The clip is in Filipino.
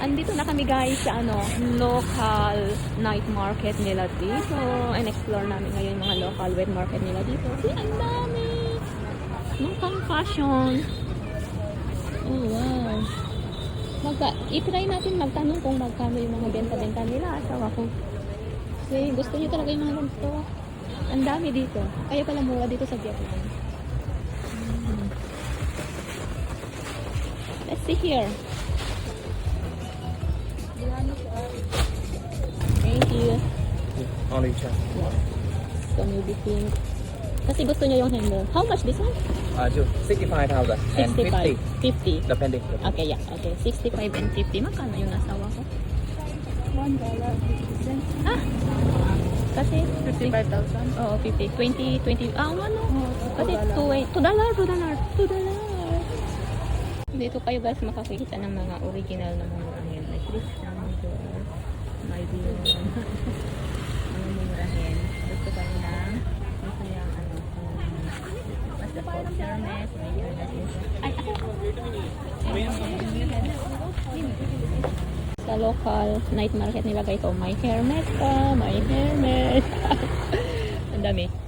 andito na kami guys sa local night market nila dito. And explore namin ngayon yung mga local wet market nila dito. See, ang dami! Mukhang fashion. Oh, wow. I-try natin magtanong kung magkano yung mga benta-benta nila. Asawa ko. Kasi gusto niyo talaga yung mga ganito. Ang dami dito. Kaya pala mura dito sa Vietnam. Let's see here. Thank you. Only check. Yeah. So maybe pink. Kasi gusto niya yung handle. How much this one? 65,000 and 65. 50, 50. depending. Okay, yeah. Okay. 65 and 50. Magkano yung nasawa ko? $1.50. Ah! Kasi 55,000. oo, 50. 20, 20. Ah, ano? Kasi $2. Dito kayo guys makakita ng mga original na mga murahin. Like this one. My dear. Mga murahin. Gusto kayo ng masayang basta po Hermes. Sa local night market nila guys. So, may Hermes pa. May Hermes. Ang dami.